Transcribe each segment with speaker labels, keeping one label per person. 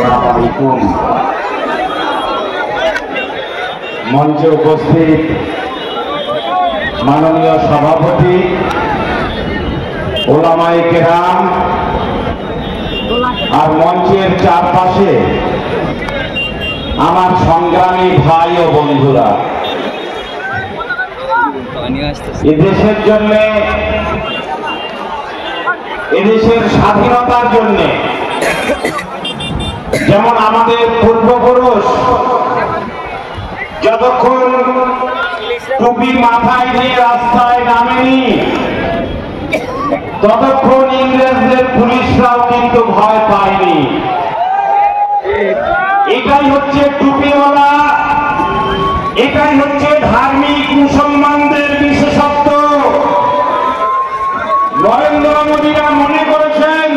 Speaker 1: আসসালামু আলাইকুম। মঞ্চে উপস্থিত মাননীয় সভাপতি, ওলামায়ে কেরাম আর মঞ্চের চারপাশে আমার সংগ্রামী ভাই ও বন্ধুরা, এদেশের জন্য, এদেশের স্বাধীনতার জন্য যেমন আমাদের পূর্বপুরুষ যতক্ষণ টুপি মাথায় দিয়ে রাস্তায় নামেনি ততক্ষণ ইংরেজদের পুলিশরাও কিন্তু ভয় পায়নি। এটাই হচ্ছে টুপিওয়ালা, এটাই হচ্ছে ধার্মিক মুসলমানদের বিশেষত্ব। নরেন্দ্র মোদীরা মনে করেছেন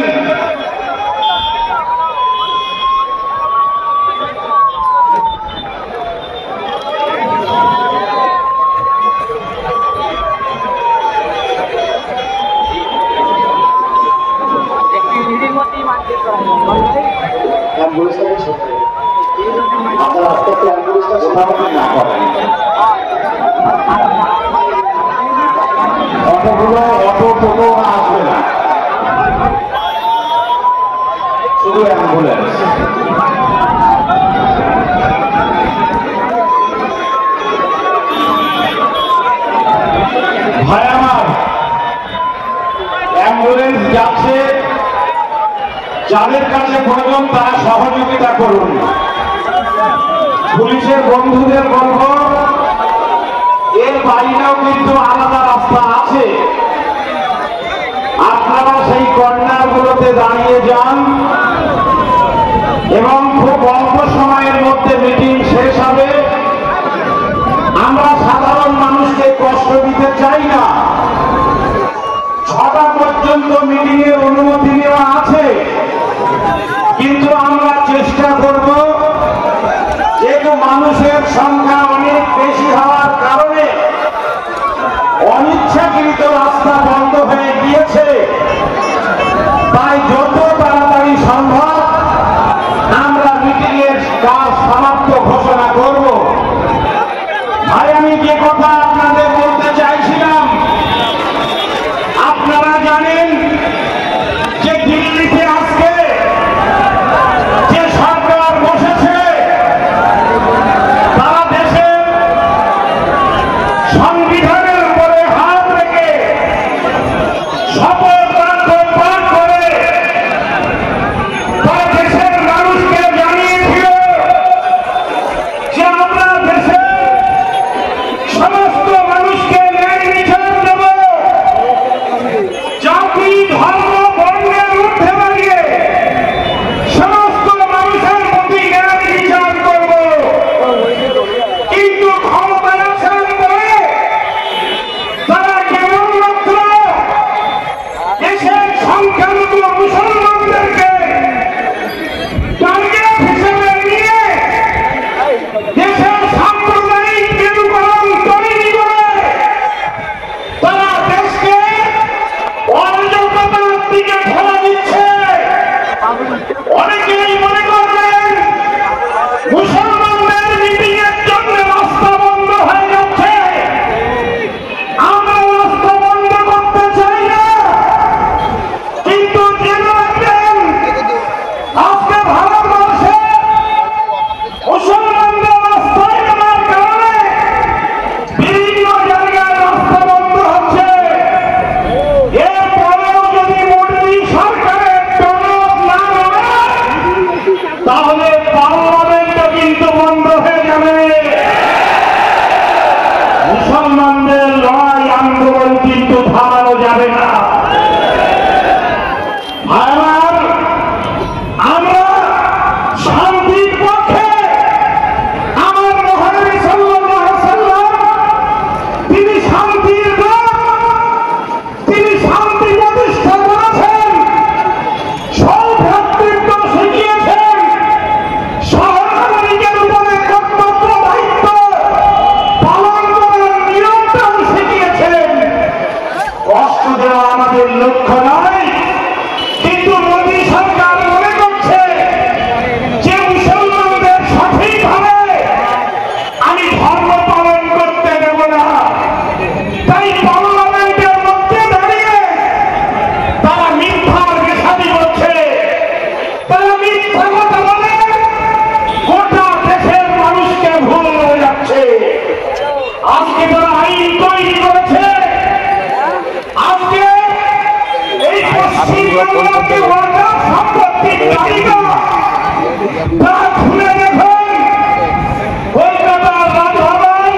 Speaker 1: অটোগুলো অটো টোটো আসবে না, শুধু অ্যাম্বুলেন্স। ভাই আমার, অ্যাম্বুলেন্স যাচ্ছে, যাদের কাছে প্রয়োজন তারা সহযোগিতা করুন। পুলিশের বন্ধুদের বলব, এর বাইরেও কিন্তু আলাদা রাস্তা আছে, আপনারা সেই কর্নারগুলোতে দাঁড়িয়ে যান এবং খুব অল্প সময়ের মধ্যে মিটিং শেষ হবে। আমরা সাধারণ মানুষকে কষ্ট দিতে চাই না। 6টা পর্যন্ত মিটিং এর অনুমতি নেওয়া আছে, কিন্তু আমরা চেষ্টা করব, যেহেতু মানুষের সংখ্যা অনেক বেশি হওয়ার কারণে অনিচ্ছাকৃত রাস্তা বন্ধ হয়ে গিয়েছে, তাই যত তাড়াতাড়ি সম্ভব আমরা মিটিং এর কাজ সমাপ্ত ঘোষণা করব। ভাই, আমি যে কথা আপনাদের বলতে চাইছিলাম, আপনারা জানেন যে দিল্লিতে আজকে যে সরকার বসেছে তারা দেশের সংবিধানের উপরে হাত রেখে তৈরি করেছে। আজকে এই পশ্চিমবঙ্গকে ওয়াকাফ সম্পত্তির তালিকা তা খুলে দেখুন। কলকাতার রাজভবন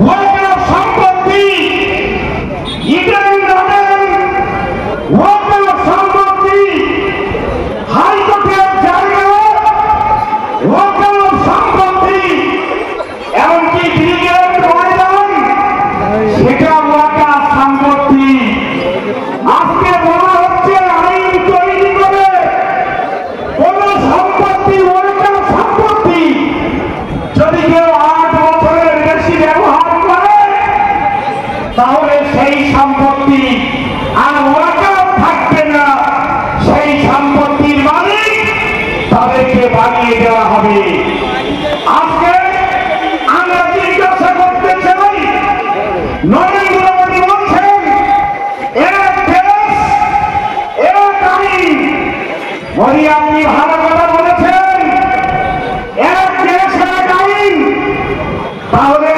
Speaker 1: ওয়াকাফ সম্পত্তি, ইডেন গার্ডেন ওয়াকাফ সম্পত্তি, হাইকোর্টের জায়গা ওয়াকাফ সম্পত্তি, এমনকি ব্রিগেড ময়দান সেটা ওয়াকাফ সম্পত্তি। আজকে বলা হচ্ছে আইন তৈরি করে কোন সম্পত্তি ওয়াকাফ সম্পত্তি যদি কেউ 8 বছরের বেশি ব্যবহার করে তাহলে সেই সম্পত্তি আর ওয়াকাফ থাকবে না, সেই সম্পত্তির মালিক তাদেরকে বানিয়ে দেওয়া হবে। আজকে আমরা জিজ্ঞাসা করতে চাই, নরেন্দ্র মোদী বলছেন এক দেশ এক আইন। মোদী আপনি ভালো কথা বলেছেন, এক দেশ এক আইন। তাহলে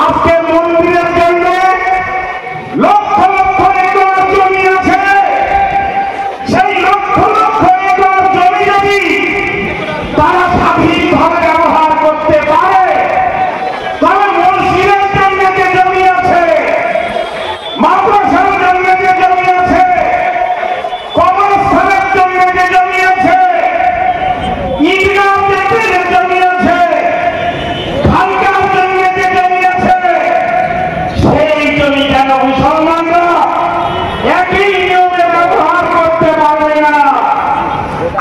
Speaker 1: আজকে মন্দিরের জন্য লক্ষ লক্ষ একর জমি আছে, সেই লক্ষ লক্ষ একর জমি যদি তারা স্বাধীনভাবে ব্যবহার করতে পারে, তাহলে মসজিদের জন্য যে জমি আছে, মাদ্রাসার জন্য যে জমি আছে, কবরস্থানের জন্য যে জমি আছে, ঈদগাহ দেখতে যে জমি আছে, খানকার জন্য যে জমি আছে, সেই জমি কেন মুসলমানরা একই নিয়মে ব্যবহার করতে পারবে না?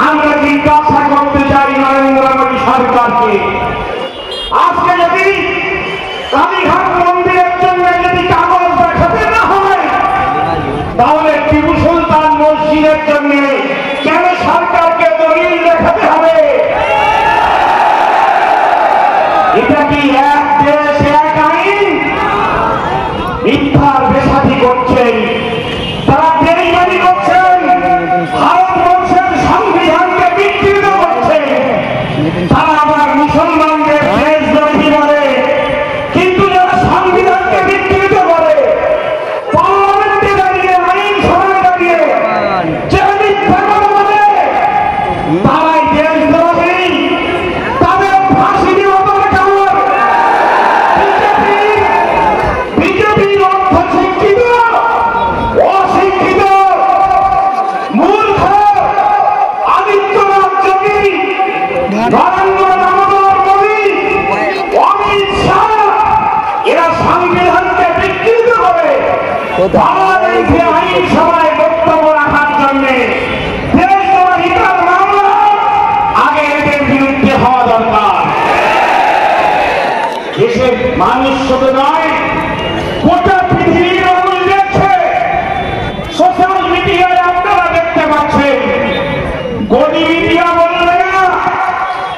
Speaker 1: আমরা জিজ্ঞাসা করতে চাই নরেন্দ্র মোদী সরকারকে, আজকে যদি কালীঘাট মন্দিরের জন্য যদি কাগজ দেখাতে না হয়, তাহলে টিপু সুলতান মসজিদের জন্য কেন সরকারকে দলিল দেখাতে হবে? এটা কি এক দেশ এক আইন? মিথ্যার বেসাদি করছেন, তারা বেইমানি করছেন, ভারতবর্ষের সংবিধানকে বিকৃত করছেন। তারা আবার মুসলমানদের দেশদ্রোহী বলে, কিন্তু যারা সংবিধানকে বিকৃত করে, পার্লামেন্টে দাঁড়িয়ে আইন সভায় দাঁড়িয়ে যে মিথ্যা কথা বলে, তারাই দেশদ্রোহী। তাদের ফাঁসি দেওয়া দরকার। বিজেপির অর্ধশিক্ষিত, অশিক্ষিত, মূর্খ আদিত্যনাথ যোগী, নরেন্দ্র দামোদর মোদী, অমিত শাহ, এরা সংবিধানকে বিকৃত করে পার্লামেন্টে আইন সভায় বক্তব্য রাখার জন্য দেশদ্রোহিতার মামলা আগে এদের বিরুদ্ধে হওয়া দরকার। দেশের মানুষ শুধু নয়, গোটা পৃথিবীর মানুষ দেখছে। সোশ্যাল মিডিয়ায় আপনারা দেখতে পাচ্ছেন, গদি মিডিয়া বলবে না,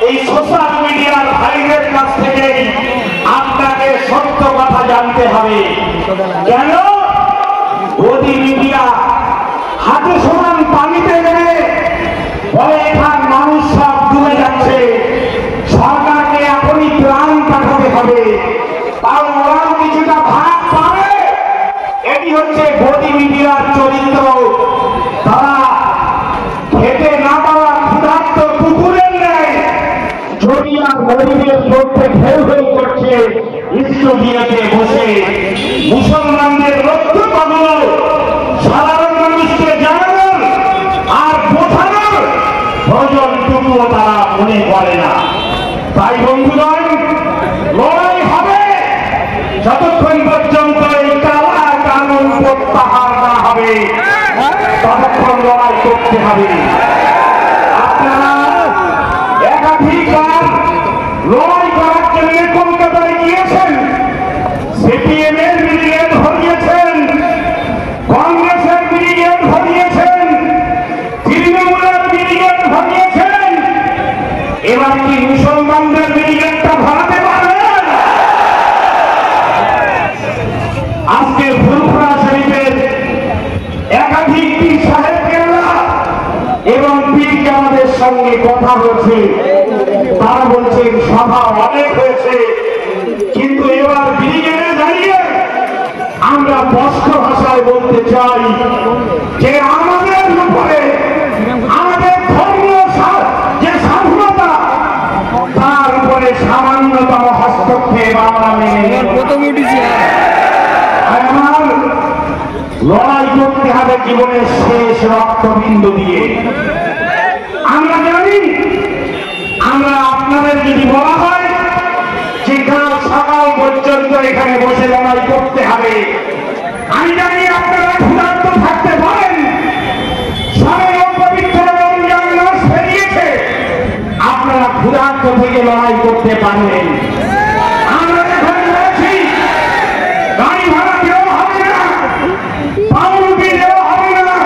Speaker 1: এই সোশ্যাল মিডিয়ার ভাইদের কাছ থেকে আপনাকে সত্য কথা জানতে হবে। কেন? গদি মিডিয়া হাতে সমান পানিতে নেমে বলে এখান মানুষ সব ডুবে যাচ্ছে, সরকারকে এখনই ত্রাণ পাঠাতে হবে, কারণ ওরাও কিছুটা ভাগ পাবে। এটি হচ্ছে গদি মিডিয়ার চরিত্র। তারা খেতে না পাওয়া ক্ষুধার্ত কুকুরের ন্যায় জড়িয়ার গরিবের মধ্যে ঘেউ ঘেউ করছে স্টুডিওতে বসে। মুসলমানদের লক্ষ্যগুলো সাধারণ মানুষকে জানানোর আর বোঝানোর প্রয়োজনটুকুও তারা মনে করে না। তাই বন্ধুগণ, লড়াই হবে যতক্ষণ পর্যন্ত এই কালা কানুন প্রত্যাহার না হবে, ততক্ষণ লড়াই করতে হবে। আপনারা একাধিকবার লড়াই করার জন্য কলকাতায় গিয়েছেন, সিপিএম এর ব্রিগেড ধরিয়েছেন, কংগ্রেসের ব্রিগেড ধরিয়েছেন, তৃণমূলের ব্রিগেড ধরিয়েছেন। এবার কি মুসলমানদের ব্রিগেডটা ধরাতে পারবেন? আজকে ফুরফুরা শরীফের একাধিক পীর সাহেব কেল্লা এবং পীর জামাতের সঙ্গে কথা হচ্ছে, তারা বলছেন সভা অনেক হয়েছে, কিন্তু এবার ব্রিগেডে দাঁড়িয়ে আমরা স্পষ্ট ভাষায় বলতে চাই যে আমাদের উপরে আমাদের ধর্মীয় যে স্বাধীনতা তার উপরে সামান্যতম হস্তক্ষেপ আমরা মেনে আমার লড়াই করতে হবে জীবনের শেষ রক্তবিন্দু দিয়ে। আমরা জানি আমরা আপনাদের যদি বলা হয় যে কাল সকাল পর্যন্ত এখানে বসে লড়াই করতে হবে, আমি জানি আপনারা ক্ষুধার্ত থাকতে পারেন, সামনে পবিত্র রমজান মাস পেরিয়েছে, আপনারা ক্ষুধার্ত থেকে লড়াই করতে পারবেন। আমরা এখানে বলছি গাড়ি ভাড়া দেওয়া হবে না, পাউরুটি দেওয়া হবে না,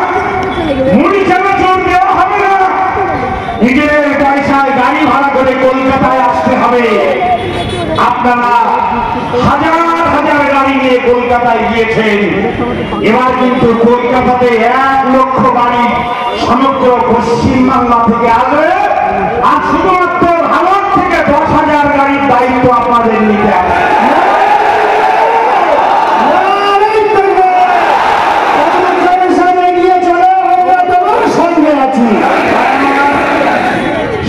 Speaker 1: মুড়ি চানাচুর দেওয়া হবে না, নিজের পয়সায় গাড়ি ভাড়া করে কলকাতায় আসতে হবে। আপনারা হাজার হাজার গাড়ি নিয়ে কলকাতায় গিয়েছেন, এবার কিন্তু কলকাতাতে 1 লক্ষ গাড়ি সমগ্র পশ্চিমবাংলা থেকে আসবে, আর শুধুমাত্র ভারত থেকে 10,000 গাড়ির দায়িত্ব আপনাদের নিতে হবে।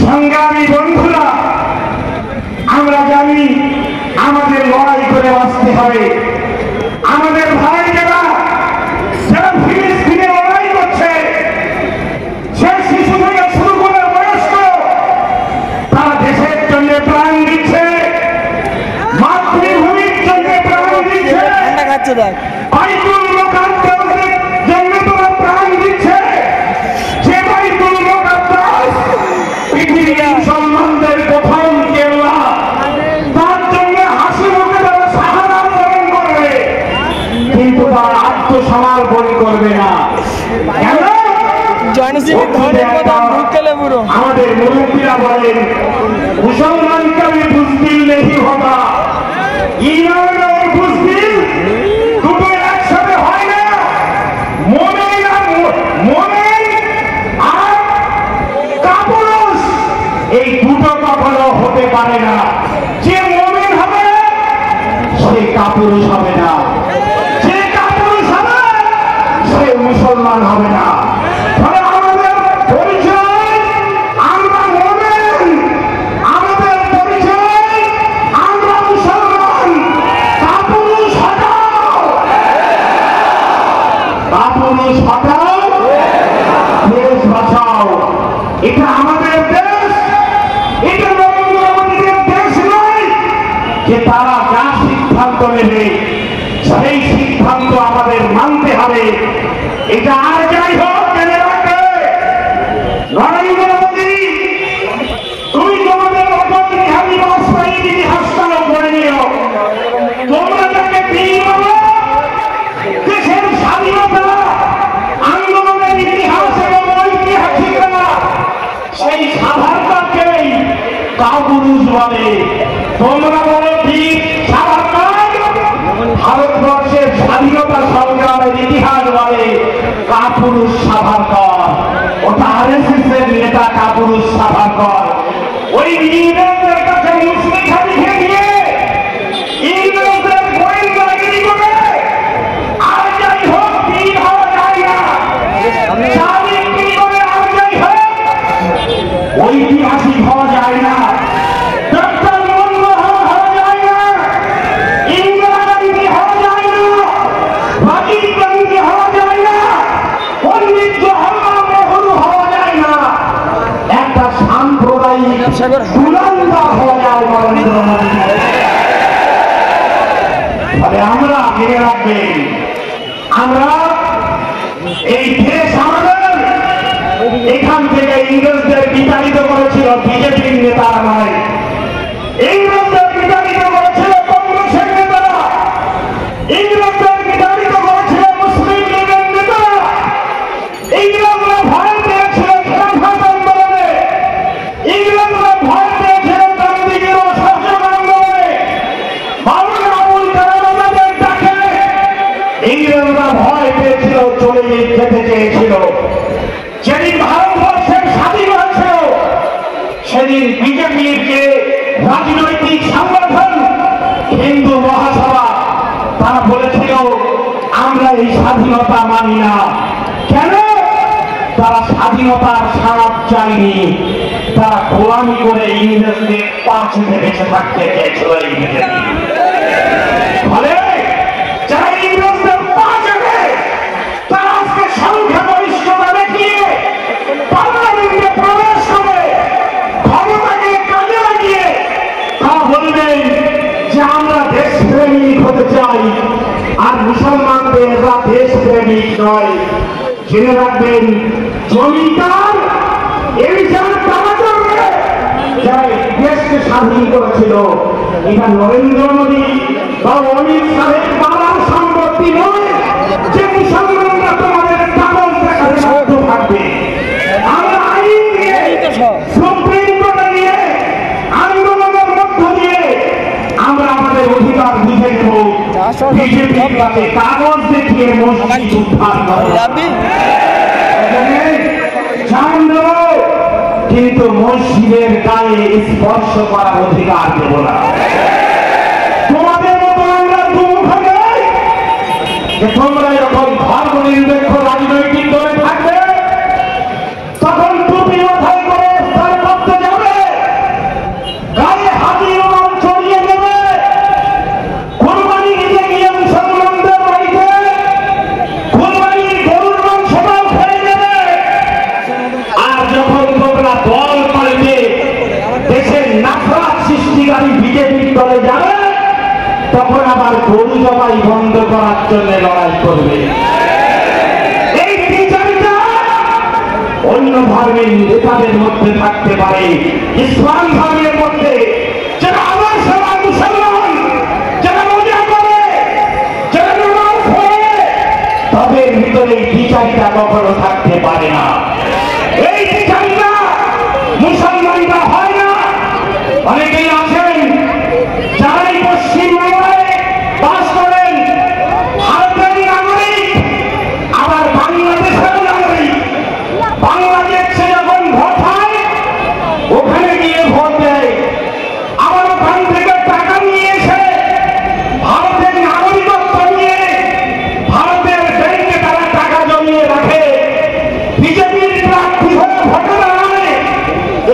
Speaker 1: সংগ্রামী বন্ধুরা, আমরা জানি আমাদের লড়াই করে বাঁচতে হবে। আমাদের ভাই যারা ফিলিস্তিনে লড়াই করছে, সে শিশু থেকে শুরু করে বয়স্ক, তারা দেশের জন্য প্রাণ দিচ্ছে, মাতৃভূমির জন্য প্রাণ দিচ্ছে, বাইতুল মুকাদ্দাসের জন্য তারা প্রাণ দিচ্ছে। যে বাইতুল মুকাদ্দাস পৃথিবীর মুসলমানদের প্রথম কেল্লা, তার জন্য হাসি মুখে তারা শাহাদাত বরণ করবে, কিন্তু তারা আত্মসমর্পণ করবে না। কেন? আমাদের মুরব্বীরা বলেন, মুসলমান কবি বুজদিল নেই হতা, ঈমান আর বুজদিল দুটো একসাথে হয় না। মুমিন আর কাপুরুষ এই দুটো কখনো হতে পারে না। যে মুমিন হবে সে কাপুরুষ হবে না, যে কাপুরুষ হবে সে মুসলমান হবে না। ফলে আমাদের পরিচয় আমরা মুমিন, আমাদের পরিচয় আমরা মুসলমান। কাপুরুষ হটাও, কাপুরুষ হটাও, দেশ বাঁচাও। এটা আমাদের দেশ, এটা নরেন্দ্র মোদীর দেশ নয় যে তারা যা সিদ্ধান্ত নেবে সেই সিদ্ধান্ত আমাদের মানতে হবে। এটা আর যাই হোক, জেনে রাখবে নরেন্দ্র মোদী, তুমি তোমাদের অটল বিহারী বাজপেয়ীর ইতিহাসটাও করে নিও। তোমরা যাকে বীর বলো, দেশের স্বাধীনতা আন্দোলনের ইতিহাস এবং ঐতিহাসিকরা সেই সাভারকারকেই কাপুরুষ বলে। তোমরা বলো বীর সাভারকার, ভারতবর্ষের স্বাধীনতা সংগ্রামের ইতিহাস বলে কাপুরুষ সাভারকর। ওটা আরএসএস এর নেতা কাপুরুষ সাভারকর। ওই ইংরেজদের কাছে মুসলিখা লিখে দিয়ে ইংরেজদের গোয়েন্দাগিরি করে আর যাই হোক বীর হওয়া যায় না, চারিত্রিক করে আর যাই হোক ঐতিহাসিক হওয়া যায় না, ডক্টর মনমোহন হওয়া যায় না, ইন্দিরা গান্ধী হওয়া যায় না, রাজীব গান্ধী হওয়া যায় না, পণ্ডিত জওহরলাল নেহরু হওয়া যায় না। একটা সাম্প্রদায়িক দুরন্ত হওয়া যায় নরেন্দ্র মোদী। ফলে আমরা মনে রাখবেন, আমরা এই দেশ আমাদের, এখান থেকে ইংরেজদের বিতাড়িত করেছিল বিজেপির নেতারা নয়, ইংরেজদের বিতাড়িত করেছিল কংগ্রেসের নেতারা, ইংরেজদের বিতাড়িত করেছিল মুসলিম লীগের নেতারা। ইংরেজরা ভয় পেয়েছিল খেলাফত আন্দোলনে, ইংরেজরা ভয় পেয়েছিল গান্ধীজির অসহযোগ আন্দোলনে, মাওলানা আবুল কালাম আজাদের ডাকে ইংরেজরা ভয় পেয়েছিল, চলে যেতে চেয়েছিল। যেদিন ভারতবর্ষের স্বাধীন হয়েছিল সেদিন বিজেপির যে রাজনৈতিক সংগঠন হিন্দু মহাসভা, তারা বলেছিল এই স্বাধীনতা মানি না। কেন? তারা স্বাধীনতার স্বাদ চায়নি, তারা গোলামি করে ইংরেজদের পাশে বেঁচে থাকতে চেয়েছিল। এই বিজেপি ফলে যারা ইংরেজদের পাশে তারা আজকে সংখ্যাগরিষ্ঠতা দেখিয়ে পার্লামেন্টে প্রবেশ করে ক্ষমতাকে কাজে লাগিয়ে তারা বলবেন যে আমরা দেশপ্রেমিক হতে চাই, আর মুসলমানদের এরা দেশপ্রেমিক নয়। জেনে রাখবেন, জমিদার এই যারা দেশকে স্বাধীন করেছিল, এটা নরেন্দ্র মোদী বা অমিত শাহের বাবার সম্পত্তি নয় যে মুসলমানরা তোমাদের কাগজ দেখাতে বাধ্য থাকবে। আমরা আইন দিয়ে, সুপ্রিম কোর্টে নিয়ে, আন্দোলনের মধ্য দিয়ে আমরা আমাদের অধিকার বুঝে নেব। বিজেপির কাছে কাগজ দেখিয়ে মসজিদ উদ্ধার কিন্তু মসজিদের গায়ে স্পর্শ করার অধিকার দেব না। তোমাদের মতো আমরা দুমুখ নই যে তোমরা যখন ধর্ম নিরপেক্ষ রাজনৈতিক দলে থাকবে তখন টুপি মাথায় করে ইফতার করতে যাবে, গায়ে হাতি রং চড়িয়ে দেবে, কোরবানি দিতে গিয়ে মুসলমানদের বাড়িতে কোরবানির গরুর মাংসটাও খেয়ে নেবে। আর যখন তোমরা দল পাল্টে দেশের নাফরত সৃষ্টিকারী বিজেপির দলে যাবে তখন আবার গরু জবাই বন্ধ করার জন্য লড়াই করবে। এই বিচারটা অন্য ধর্মের নেতাদের মধ্যে থাকতে পারে, ইসলাম ধর্মের মধ্যে যারা আদর্শবান মুসলমান, যারা মজা করে, যারা নামাজ পড়ে, তাদের ভিতরে বিচারটা কখনো থাকতে পারে না। এই বিচারটা মুসলমানরা হয় না। অনেকেই আছেন যারাই পশ্চিমবাংলায় বাস করেন, ভারতের নাগরিক, আবার বাংলাদেশের নাগরিক। বাংলাদেশে যখন ভোট হয় ওখানে গিয়ে ভোট দেয়, আবার ওখান থেকে টাকা নিয়ে এসে ভারতের নাগরিকত্ব নিয়ে ভারতের ব্যাংকে তারা টাকা জমিয়ে রাখে। বিজেপির প্রার্থী হয়ে ভোটে দাঁড়ায়,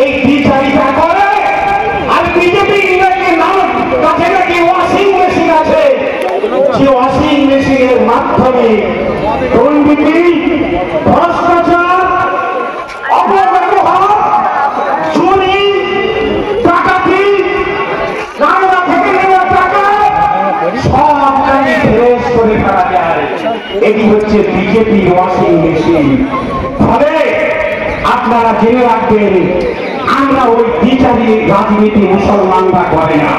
Speaker 1: এই বিচারিতা করে। আর বিজেপি কাছে নাকি ওয়াশিং মেশিন আছে, যে ওয়াশিং মেশিনের মাধ্যমে দুর্নীতি, ভ্রষ্টাচার, অপব্যবহার, চুরি, ডাকাতি, রান্না থেকে নেওয়া টাকা সব নাকি ফ্রেশ করে ফেলা যায়। এটি হচ্ছে বিজেপি ওয়াশিং মেশিন। ফলে আপনারা জেনে রাখবেন, আমরা ওই বিচারী রাজনীতি মুসলমানরা করে না।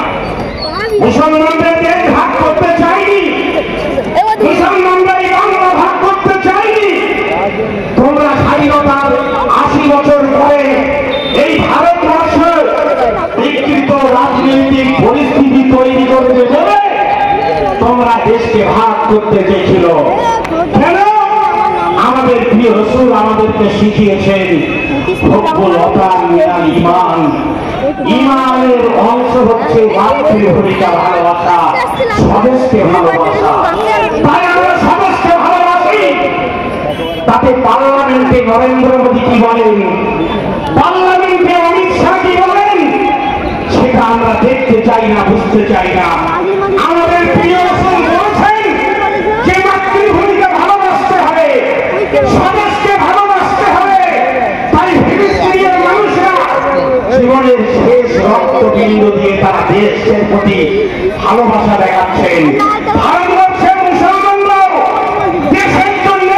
Speaker 1: মুসলমানদের দেশ ভাগ করতে চাইনি, মুসলমানরা এই বাংলা ভাগ করতে চাইনি। তোমরা স্বাধীনতার 80 বছর পরে এই ভারতবর্ষে বিকৃত রাজনৈতিক পরিস্থিতি তৈরি করতে বলে তোমরা দেশকে ভাগ করতে চেয়েছিল। কেন? আমাদের প্রিয় রাসূল আমাদেরকে শিখিয়েছেন হুব্বুল ওয়াতান মিনাল ঈমান। ঈমানের অংশ হচ্ছে মাতৃভূমিকে ভালোবাসা, স্বদেশকে ভালোবাসা। তাই আমরা স্বদেশকে ভালোবাসি। তাতে পার্লামেন্টে নরেন্দ্র মোদী কি বলেন, পার্লামেন্টে অমিত শাহ কি বলেন, সেটা আমরা দেখতে চাই না, বুঝতে চাই না। আমাদের প্রিয় রাসূল বলেছেন যে মাতৃভূমিকে ভালোবাসতে হবে, স্বদেশকে ভালোবাসতে হবে। তাই ফিলিস্তিনের মানুষরা জীবনের শেষ রক্তবিন্দু দিয়ে তারা দেশের প্রতি ভালোবাসা দেখাচ্ছেন। ভারতবর্ষের মুসলমানরা দেশের জন্য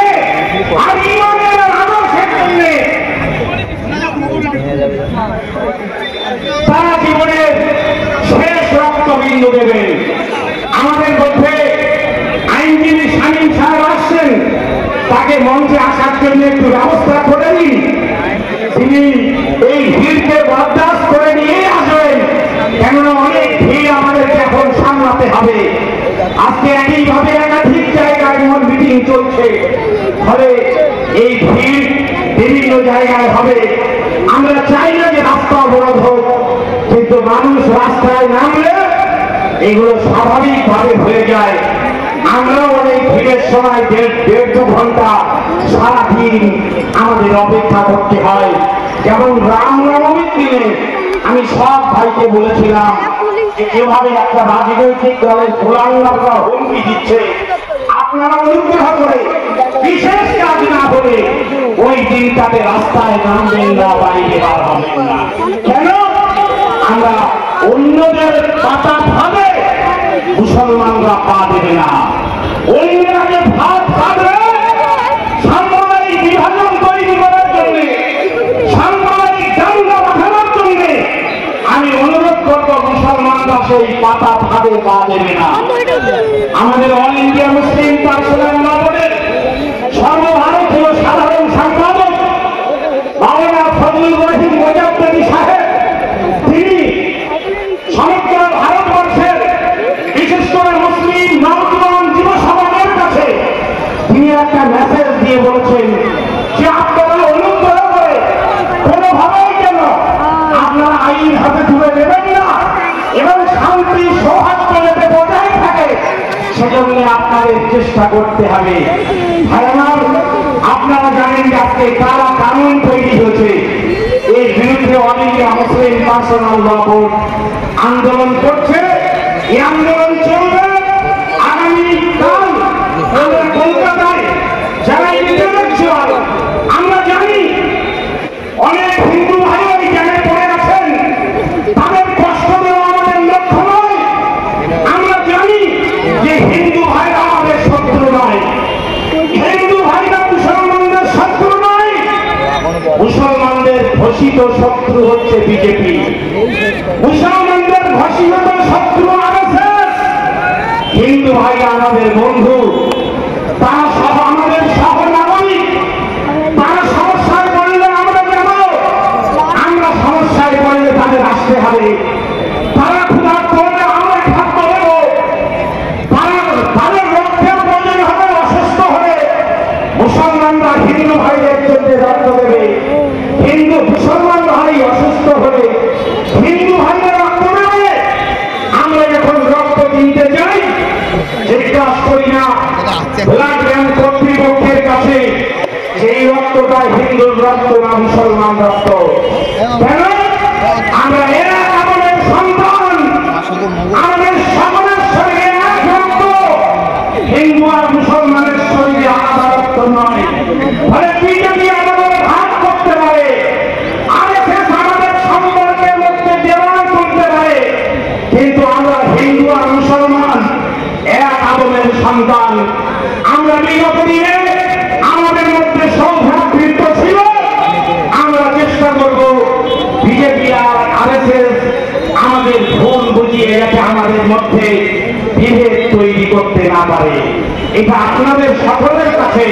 Speaker 1: আর ঈমানের আদর্শের জন্য তারা জীবনের শেষ রক্তবিন্দু দেবেন। আমাদের মধ্যে আইনজীবী শামীম সাহেব আসছেন, তাকে মঞ্চে আসার জন্য একটু ব্যবস্থা করে দিন। তিনি এই ভিড়কে বরদাস্ত করে নিয়ে আসবেন, কেননা অনেক ভিড় আমাদেরকে এখন সামলাতে হবে। আজকে একইভাবে একাধিক জায়গায় মূল মিটিং চলছে, ফলে এই ভিড় বিভিন্ন জায়গায় হবে। আমরা চাই না যে রাস্তা অবরোধ হোক, কিন্তু মানুষ রাস্তায় নামলে এগুলো স্বাভাবিকভাবে হয়ে যায়। আমরা অনেক ভিড়ের সময় দেড় দু ঘন্টা সারাদিন আমাদের অপেক্ষা করতে হয়। যেমন রামনবমীর দিনে আমি সব ভাইকে বলেছিলাম যে এভাবে একটা রাজনৈতিক দলের গোলাঙ্গাররা হুমকি দিচ্ছে, আপনারা অনুগ্রহ করে বিশেষ কাজ না করে ওই দিনটাতে রাস্তায় নামবেন না, বাইরে বার হবেন না। কেন? আমরা অন্যদের পাতা ভাবে মুসলমানরা পা দেবে না। অন্যরাকে ভাত খাবে সাম্প্রদায়িক বিভাজন তৈরি করার জন্য, সাম্প্রদায়িক দাঙ্গা বাঁধানোর জন্য আমি অনুরোধ করবো মুসলমানরা সেই পাতা ভাবে পা দেবে না। আমাদের অল ইন্ডিয়া মুসলিম পার্সোনাল ল বোর্ডের সর্বভারতীয় সাধারণ সম্পাদক মাওলানা ফজলুর রহিম মুজাদ্দেদি সাহেব, তিনি সমগ্র ভারতবর্ষের বিশেষ করে মুসলিম নওজোয়ান যুব সমাজের কাছে তিনি একটা মেসেজ দিয়ে বলছেন যে আপনারা অনুগ্রহ করে কোনোভাবেই কেন আপনারা আইন হাতে তুলে নেবেন না এবং শান্তি সৌহার্দ্য যাতে বজায় থাকে সেজন্য আপনাদের চেষ্টা করতে হবে। আপনারা জানেন যে আজকে কারা কানুন তৈরি হয়েছে, এর বিরুদ্ধে অল ইন্ডিয়া মুসলিম পার্সোনাল ল বোর্ড আন্দোলন করছে। এই আন্দোলন চলবে আগামীকাল। আমরা কলকাতায় যারা ইন্টেলেকচুয়াল, আমরা জানি অনেক হিন্দু ভাই ওই জায়গায় পড়ে আছেন, তাদের কষ্ট দেওয়া আমাদের লক্ষ্য নয়। আমরা জানি যে হিন্দু ভাইরা আমাদের শত্রু নয়, হিন্দু ভাইরা মুসলমানদের শত্রু নয়। মুসলমানদের ঘোষিত শত্রু হচ্ছে বিজেপি, মুসলমানদের ঘোষিত শত্রু আরএসএস। হিন্দু ভাইরা আমাদের বন্ধু, তারা সহ আমাদের সহনাগরিক। তারা সমস্যায় পড়লে আমরা যাব, আমরা সমস্যায় পড়লে তাদের আসতে হবে। তারা ক্ষুধার্ত হলে আমরা খাদ্য দেব, তাদের রক্তের প্রয়োজন হবে, অসুস্থ হলে মুসলমানরা হিন্দু ভাইদের জন্য রক্ত দেবে। হিন্দু মুসলমান ভাই অসুস্থ হলে হিন্দু ভাইদের রক্ত দেবে। আমরা যখন রক্ত দিতে যাই জিজ্ঞাসা করি না ব্লাড ব্যাংক কর্তৃপক্ষের কাছে সেই রক্তটা হিন্দুর রক্ত না মুসলমান রক্ত। কেন? আমরা এরা আমাদের সন্তান, আমাদের সকলের শরীরে এক রক্ত, হিন্দু আর মুসলমানের শরীরে আলাদা রক্ত নয়। ফলে বিজেপি আমাদের ভাগ করতে পারে, আরএসএস আমাদের সম্পর্কের মধ্যে দেওয়াল তুলতে পারে, কিন্তু আমরা হিন্দু আর মুসলমান এক আদমের সন্তান। আমরা বিগত দিনে আমাদের মধ্যে সৌভ্রাতৃত্ব ছিল। আমরা চেষ্টা করব বিজেপি আর আরএসএস আমাদের ভুল বুঝিয়ে যাতে আমাদের মধ্যে বিভেদ তৈরি করতে না পারে। এটা আপনাদের সকলের কাছে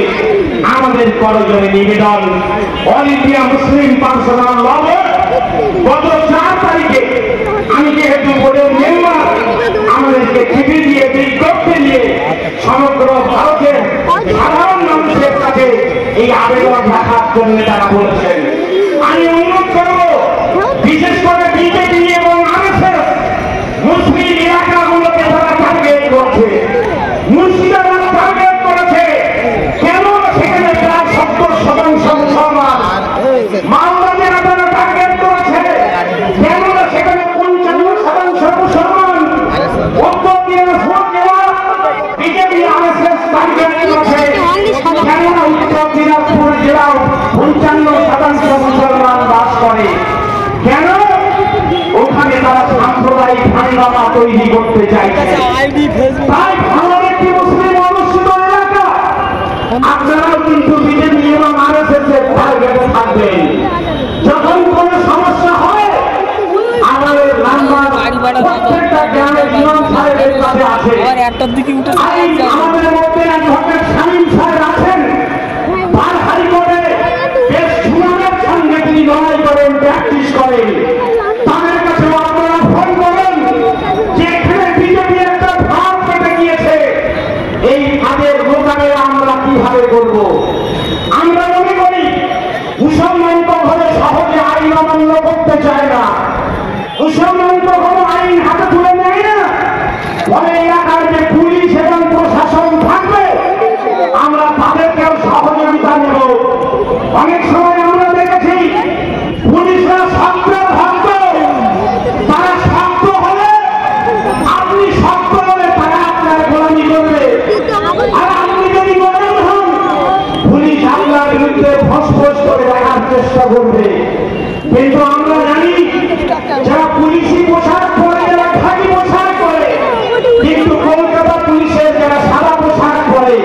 Speaker 1: আমাদের করজোড়ে নিবেদন। অল ইন্ডিয়া মুসলিম পার্সোনাল ল বোর্ড গত 4 তারিখে আমি যেহেতু বোর্ডের মেম্বার, আমাদেরকে চিঠি দিয়ে বিজ্ঞপ্তি দিয়ে সমগ্র ভারতের সাধারণ মানুষের কাছে এই আবেদন রাখার জন্য তারা বলেছেন। আমি অনুরোধ করব বিশেষ করে বিজেপি এবং আরএসএস মুসলিম এলাকাগুলোকে তারা টার্গেট করছে, মুর্শিদাবাদ টার্গেট করেছে। কেন? সেখানে প্রায় 70% মুসলমান। মাওলাদের তারা টার্গেট করেছে। কেন? সেখানে 55% মুসলমান। উত্তর দিনাজপুর জেলা বিজেপি আরএসএস টার্গেট করেছে। কেন? উত্তর দিনাজপুর জেলাও 55% মুসলমান বাস করে। কেন? ওখানে তারা সাম্প্রদায়িক হাঙ্গামা তৈরি করতে চাইছে। তাই ভারত একটি মুসলিম অনুষ্ঠিত এলাকা। আপনারাও কিন্তু বিজেপি এবং আরএসএস এর টার্গেটে থাকবেন। যখন কোনো সমস্যা হয় আমাদের নাম্বার প্রত্যেকটা গ্রামে ইমাম সাহেবের কাছে আছে। আমাদের মধ্যে অ্যাডভোকেট শামীম সাহেব আছেন, তার হাইকোর্টে বেশ সুনামের সঙ্গে তিনি লড়াই করেন, প্র্যাকটিস করেন। তাদের কাছে আপনারা ফোন করেন যে এখানে বিজেপি একটা ভাগ পেতে গিয়েছে, এই ভাগের মোকাবেলা আমরা কিভাবে করব। আমরা মনে করি মুসলমান কখনো সহজে আইন অমান্য করতে চায় না, মুসলমান কখনো আইন হাতে তুলে নেয় না। ফলে এলাকার যে পুলিশ এবং প্রশাসন অনেক সময় আমরা দেখেছি পুলিশরা শক্ত ভক্ত, তারা শক্ত হলে আপনি শক্ত হলে তারা আপনার গোলামি করবে, আর আপনি যদি নরম হন পুলিশ আপনার বিরুদ্ধে ফসফস করে দেখার চেষ্টা করবে। কিন্তু আমরা জানি যারা পুলিশি পোশাক পরে, যারা খাকি পোশাক পরে, কিন্তু কলকাতা পুলিশের যারা সাদা পোশাক পরে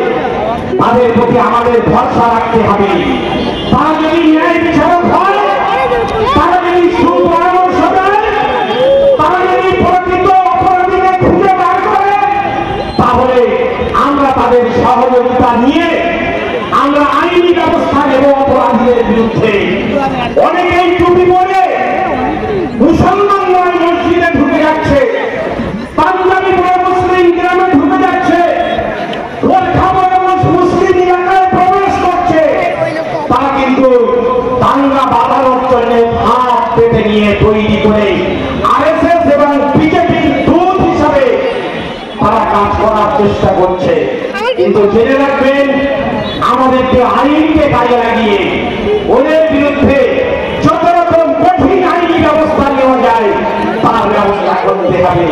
Speaker 1: তাদের প্রতি আমাদের ভরসা রাখতে হবে। তারা যদি ন্যায় বিচারক হয়, তারা যদি সুপরামর্শ দেয়, তারা যদি প্রকৃত অপরাধীকে খুঁজে বার করে, তাহলে আমরা তাদের সহযোগিতা নিয়ে আমরা আইনি ব্যবস্থা নেব অপরাধীদের বিরুদ্ধে। অনেকেই টুপি পরে মুসলমান নয় মসজিদে ঢুকে যাচ্ছে, পাঞ্জাবি পরে মুসলিম গ্রামে ঢুকে যাচ্ছে, মুসলিম এলাকায় প্রবেশ করছে। তারা কিন্তু দাঙ্গা বাঁধানোর জন্য হাত পেতে নিয়ে তৈরি করে আরএসএস এবং বিজেপির দূত হিসাবে তারা কাজ করার চেষ্টা করছে। কিন্তু জেনে রাখবেন, আমাদেরকে আইনকে কাজে লাগিয়ে ওদের বিরুদ্ধে যত রকম কঠিন আইনি ব্যবস্থা নেওয়া যায় তার ব্যবস্থা করতে হবে।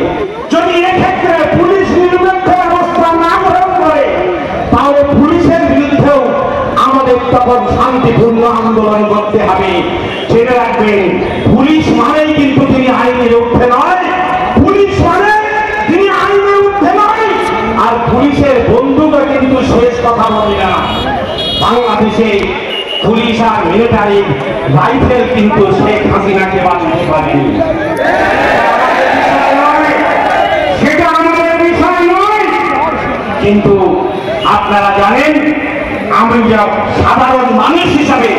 Speaker 1: যদি এক্ষেত্রে পুলিশ নিরপেক্ষ ব্যবস্থা না গ্রহণ করে, তাহলে পুলিশের বিরুদ্ধেও আমাদের তখন শান্তিপূর্ণ আন্দোলন করতে হবে। জেনে রাখবেন, পুলিশ মানেই কিন্তু তিনি আইনের ঊর্ধ্বে নয়, পুলিশ মানে তিনি আইনের ঊর্ধ্বে নয়। আর পুলিশের বন্দুকও কিন্তু শেষ কথা বলি না। বাংলাদেশে পুলিশ আর মিলিটারি রাইফেল কিন্তু শেখ হাসিনাকে বাঁচাতে পারেনি। সেটা আমাদের বিষয় নয়। কিন্তু আপনারা জানেন, আমি সাধারণ মানুষ হিসাবে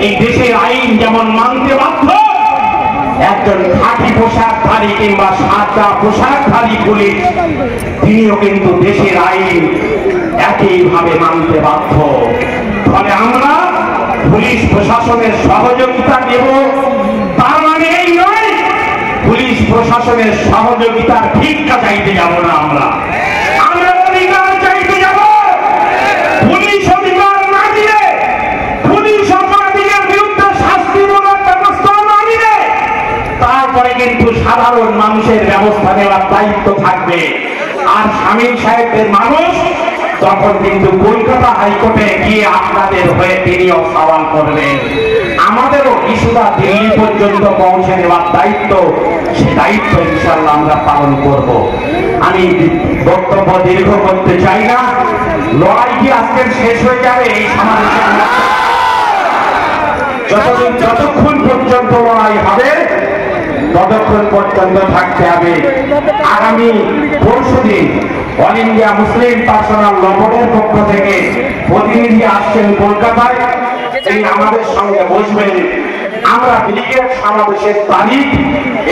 Speaker 1: এই দেশের আইন যেমন মানতে বাধ্য, একজন খাকি পোশাকধারী কিংবা সাদা পোশাকধারী পুলিশ তিনিও কিন্তু দেশের আইন একইভাবে মানতে বাধ্য। ফলে আমরা পুলিশ প্রশাসনের সহযোগিতা দেব, তার মানে এই নয় পুলিশ প্রশাসনের সহযোগিতার ভিক্ষা চাইতে যাব না। আমরা অধিকার চাইতে যাব। পুলিশ অধিকার না দিলে, পুলিশ অপরাধীদের বিরুদ্ধে শাস্তিমূলক ব্যবস্থা না দিলে, তারপরে কিন্তু সাধারণ মানুষের ব্যবস্থা নেওয়ার দায়িত্ব থাকবে। আর শামীম সাহেবের মানুষ তখন কিন্তু কলকাতা হাইকোর্টে গিয়ে আপনাদের হয়ে তিনিও সওয়াল করবেন। আমাদেরও কিছুটা দিল্লি পর্যন্ত পৌঁছে দেওয়ার দায়িত্ব, সে দায়িত্ব ইনশাআল্লাহ আমরা পালন করব। আমি বক্তব্য দীর্ঘ করতে চাই না। লড়াই কি আজকের শেষ হয়ে যাবে এই সমাবেশের? যতক্ষণ পর্যন্ত লড়াই হবে ততক্ষণ পর্যন্ত থাকতে হবে। আগামী পরশুদিন অল ইন্ডিয়া মুসলিম পার্সোনাল ল বোর্ডের পক্ষ থেকে প্রতিনিধি আসছেন কলকাতায়, তিনি আমাদের সঙ্গে বসবেন। আমরা ব্রিগেড সমাবেশের তারিখ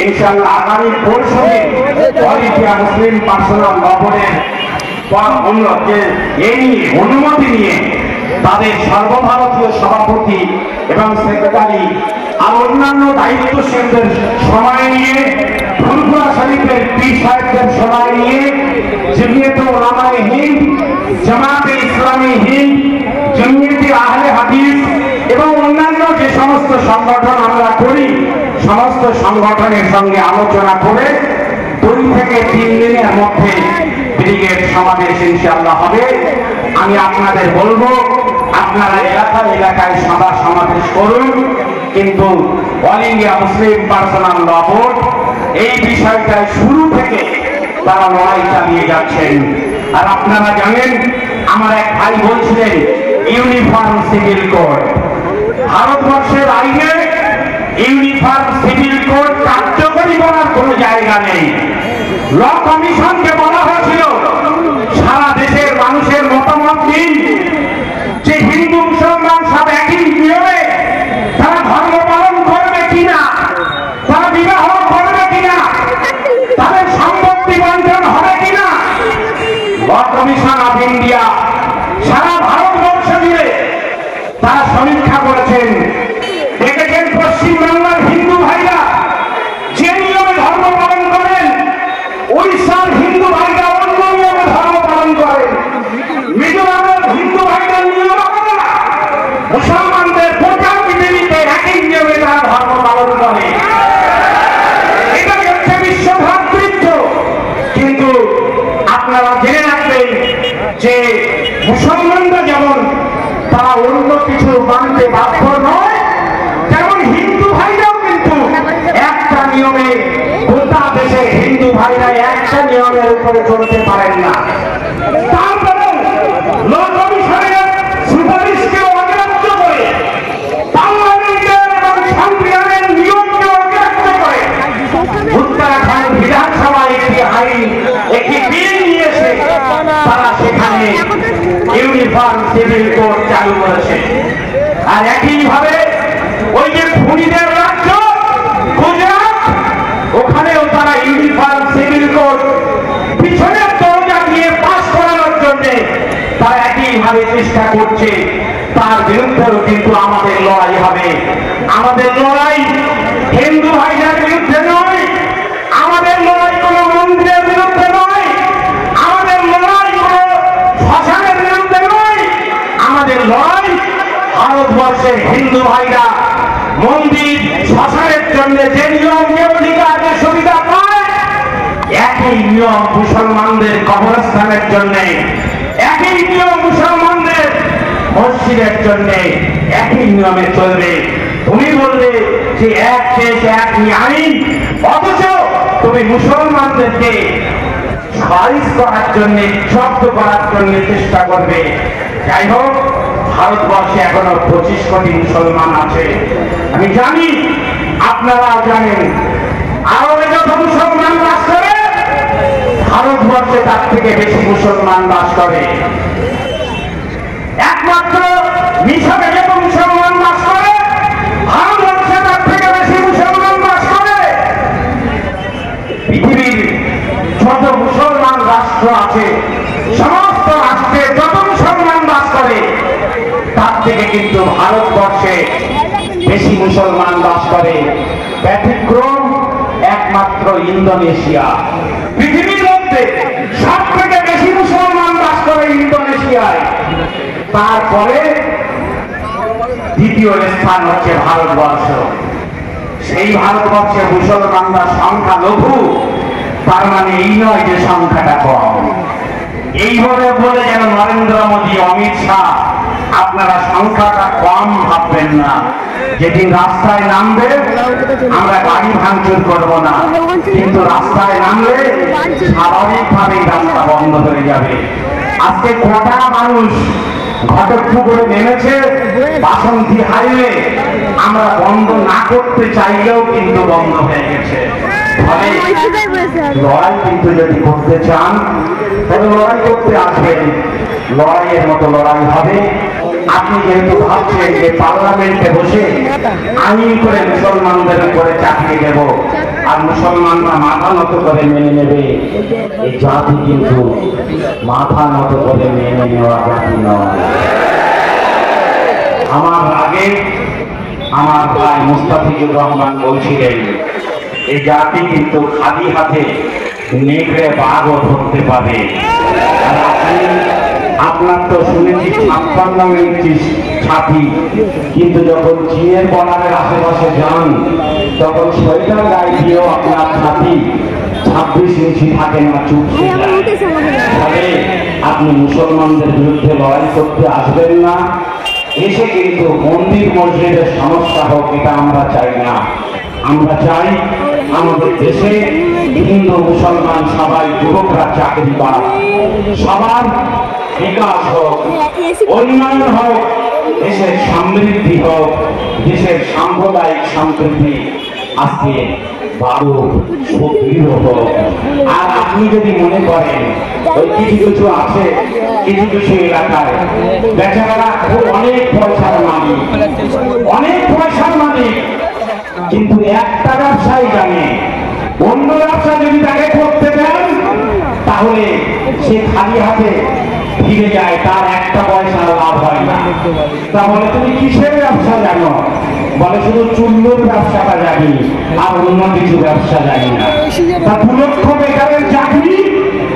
Speaker 1: ইনশাআল্লাহ আগামী পরশুদিন অল ইন্ডিয়া মুসলিম পার্সোনাল ল বোর্ডের অনুমতি নিয়ে তাদের সর্বভারতীয় সভাপতি এবং সেক্রেটারি আর অন্যান্য দায়িত্বশীলদের সময় নিয়ে, ফুলপুরা শরীফের পীর সাহেবদের সময় নিয়ে, জমিয়তে উলামায়ে হিন্দ, জামাতে ইসলামী হিন্দ, জমিয়তে আহলে হাদিস এবং অন্যান্য যে সমস্ত সংগঠন আমরা করি, সমস্ত সংগঠনের সঙ্গে আলোচনা করে 2 থেকে 3 দিনের মধ্যে ব্রিগেড সমাবেশ ইনশাআল্লাহ হবে। আমি আপনাদের বলবো, আপনারা এলাকায় এলাকায় সভা সমাবেশ করুন, কিন্তু অল ইন্ডিয়া মুসলিম পার্সোনাল ল বোর্ড এই বিষয়টায় শুরু থেকে তারা লড়াই চালিয়ে যাচ্ছেন। আর আপনারা জানেন, আমার এক ভাই বলছিলেন ইউনিফর্ম সিভিল কোড, ভারতবর্ষের আইনে ইউনিফর্ম সিভিল কোড কার্যকরী করার কোনো জায়গা নেই। ল কমিশনকে বলা হয়েছিল সারা দেশের মানুষের মতামত দিন, যে হিন্দু মুসলমান সব একই নিয়মে তারা ধর্ম পালন করবে কিনা, তারা বিবাহ করবে কিনা, তাদের সম্পত্তি বন্টন হবে কিনা। ল কমিশন অফ ইন্ডিয়া সারা ভারতবর্ষ জুড়ে তারা সমীক্ষা করেছেন, দেখেছেন পশ্চিমবাংলার হিন্দু ভাইরা যে নিয়মে ধর্ম পালন করেন, উড়িষ্যার হিন্দু ভাইরা অন্য নিয়মে ধর্ম পালন করেন, মিজোরামের হিন্দু ভাইদের নিয়ম মুসলমানদের মানতে বাধ্য নয়, যেমন হিন্দু ভাইরাও কিন্তু একটা নিয়মে, গোটা দেশে হিন্দু ভাইরা একটা নিয়মের উপরে চলতে পারেন না। তারপরে ল কমিশনের সুপারিশকে অগ্রাহ্য করে, পার্লামেন্টের এবং সংবিধানের নিয়মকে অগ্রাহ্য করে উত্তরাখণ্ড বিধানসভায় একটি বিল নিয়েছে। তারা সেখানে ইউনিফর্ম সিভিল কোড চালু করেছে। আর একইভাবে ওই যে খুনিদের রাজ্য গুজরাট, ওখানেও তারা ইউনিফর্ম সিভিল কোড পিছনের দরজা দিয়ে পাস করানোর জন্য তারা একইভাবে চেষ্টা করছে। তার বিরুদ্ধেও কিন্তু আমাদের লড়াই হবে। আমাদের লড়াই হিন্দু ভাইদের বিরুদ্ধে নয়, আমাদের লড়াই কোনো মন্দিরের বিরুদ্ধে নয়, আমাদের লড়াই কোনো শ্মশানের বিরুদ্ধে নয়, আমাদের লড়াই ভারতবর্ষের হিন্দু ভাইরা মন্দির শ্মশানের জন্য যে নিয়ম যে অধিকার যে সুবিধা পায়, একই নিয়ম মুসলমানদের কবরস্থানের জন্য, একই নিয়ম মুসলমানদের মসজিদের জন্য একই নিয়মে চলবে। তুমি বললে যে এক দেশ এক আইন, অথচ তুমি মুসলমানদেরকে খারিজ করার জন্য, জব্দ করার জন্য চেষ্টা করবে। যাই হোক, ভারতবর্ষে এখনো 25 কোটি মুসলমান আছে। আমি জানি, আপনারা জানেন, আরবে যত মুসলমান বাস করে ভারতবর্ষে তার থেকে বেশি মুসলমান বাস করে। একমাত্র মিশরে যত মুসলমান বাস করে ভারতবর্ষে তার থেকে বেশি মুসলমান বাস করে। পৃথিবীর যত মুসলমান রাষ্ট্র আছে, সমস্ত রাষ্ট্রে যত মুসলমান বাস করে তার থেকে কিন্তু ভারতবর্ষে বেশি মুসলমান বাস করে। ব্যতিক্রম একমাত্র ইন্দোনেশিয়া। পৃথিবীর মধ্যে সব থেকে বেশি মুসলমান বাস করে ইন্দোনেশিয়ায়। তারপরে দ্বিতীয় স্থান হচ্ছে ভারতবর্ষ। সেই ভারতবর্ষে মুসলমানরা সংখ্যা লঘু, তার মানে এই নয় যে সংখ্যাটা কম। এইভাবে বলে যেন নরেন্দ্র মোদী, অমিত শাহ আপনারা সংখ্যাটা কম ভাববেন না। যেদিন রাস্তায় নামবে আমরা গাড়ি ভাঙচুর করবো না, কিন্তু রাস্তায় নামলে স্বাভাবিকভাবে রাস্তা বন্ধ হয়ে যাবে। আজকে কটা মানুষ ঘটকপুকুরে নেমেছে, বাসন্তী হাইওয়ে আমরা বন্ধ না করতে চাইলেও কিন্তু বন্ধ হয়ে গেছে। লড়াই কিন্তু যদি করতে চান তাহলে লড়াই করতে আসবেন, লড়াইয়ের মতো লড়াই হবে। আপনি যেহেতু ভাবছেন যে পার্লামেন্টে বসে আইন করে মুসলমানদের উপরে চাপিয়ে দেব আর মুসলমানরা মাথা নত করে মেনে নেবে, এই জাতি কিন্তু মাথা নত করে মেনে নেওয়া জাতি নয়। আমার আগে আমার ভাই মুস্তাফিজুর রহমান বলছিলেন, এই জাতি কিন্তু খালি হাতে নেকড়ে বাঘও ধরতে পারে। আপনার তো শুনেছি 56 ইঞ্চি ছাতি, কিন্তু যখন চীনের বর্ডারের আশেপাশে যান তখন সোয়েটার গায়ে দিয়েও আপনার ছাতি 26 ইঞ্চি থাকে না, চুপসে যায়। ফলে আপনি মুসলমানদের বিরুদ্ধে লড়াই করতে আসবেন না। এসে কিন্তু মন্দির মসজিদের সমস্যা হোক, এটা আমরা চাই না। আমরা চাই আমাদের দেশে হিন্দু মুসলমান সবাই, যুবকরা চাকরি পাক, সবার বিকাশ হোক, উন্নয়ন হোক, দেশের সমৃদ্ধি হোক, দেশের সাম্প্রদায়িক সম্প্রীতি আজকে বাড়ুক, সুদৃঢ় হোক। আর আপনি যদি মনে করেন ওই কিছু কিছু আছে, কিছু কিছু এলাকায় বেচারা অনেক পয়সার মালিক, অনেক পয়সার মালিক, কিন্তু একটা ব্যবসায়ী জানে অন্য ব্যবসা যদি তাকে করতে দেন তাহলে সে খালি হাতে ফিরে যায়, তার একটা পয়সা লাভ হয় না। তাহলে তুমি কিসের ব্যবসা জানো? বলে শুধু চুল্লুর ব্যবসাটা জানি, আর অন্য কিছু ব্যবসা জানি না। তা 2 লক্ষ বেকারের চাকরি,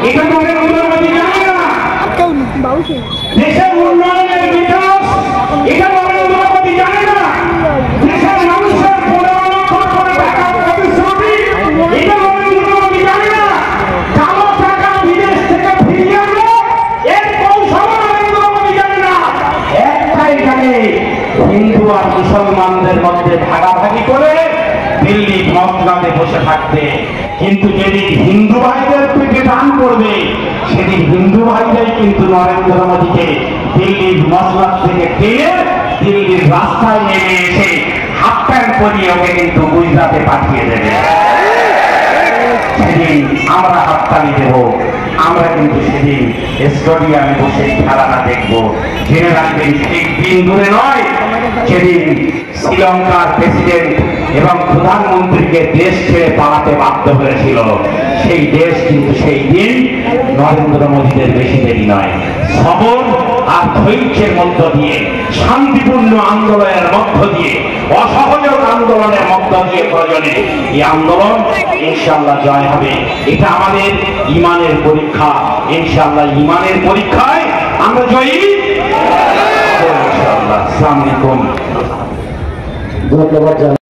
Speaker 1: এটা নরেন্দ্র মোদী জানে না। দেশের উন্নয়নের বিকাশ, এটা নরেন্দ্র মোদী জানে না। দেশের মানুষের 15 লক্ষ করে টাকা প্রতিশ্রুতি, এটা নরেন্দ্র মোদী জানে না। কালো টাকা বিদেশ থেকে ফিরিয়ে আনলো, এর কৌশল নরেন্দ্র মোদী জানে না। একটাই জানে, মুসলমানদের মধ্যে ভাগাভাগি করে দিল্লি মসনদে বসে থাকতে। কিন্তু যেদিন হিন্দু ভাইদের পেটে টান করবে সেদিন হিন্দু ভাইরাই কিন্তু নরেন্দ্র মোদীকে দিল্লির মসনদ থেকে টেনে দিল্লির রাস্তায় নেমে এসে হাফ প্যান্ট পরিয়ে ওকে কিন্তু গুজরাটে পাঠিয়ে দেবে। সেদিন আমরা হাততালি দেব, আমরা কিন্তু সেদিন স্টেডিয়ামে বসে খেলাটা দেখবো। জেনে রাখবেন ঠিক দিন দূরে নয় সেদিন শ্রীলঙ্কার প্রেসিডেন্ট এবং প্রধানমন্ত্রীকে দেশ ছেড়ে পালাতে বাধ্য হয়েছিল। সেই দেশ কিন্তু সেই দিন নরেন্দ্র মোদীদের বেশি দেরি নয়। সবর আর ধৈর্যের মধ্য দিয়ে, শান্তিপূর্ণ আন্দোলনের মধ্য দিয়ে, অসহযোগ আন্দোলনের মধ্য দিয়ে প্রয়োজনে এই আন্দোলন ইনশাআল্লাহ জয় হবে। এটা আমাদের ইমানের পরীক্ষা। ইনশাআল্লাহ ইমানের পরীক্ষায় আমরা জয়ী ইনশাআল্লাহ। আসসালামু আলাইকুম।
Speaker 2: ধন্যবাদ।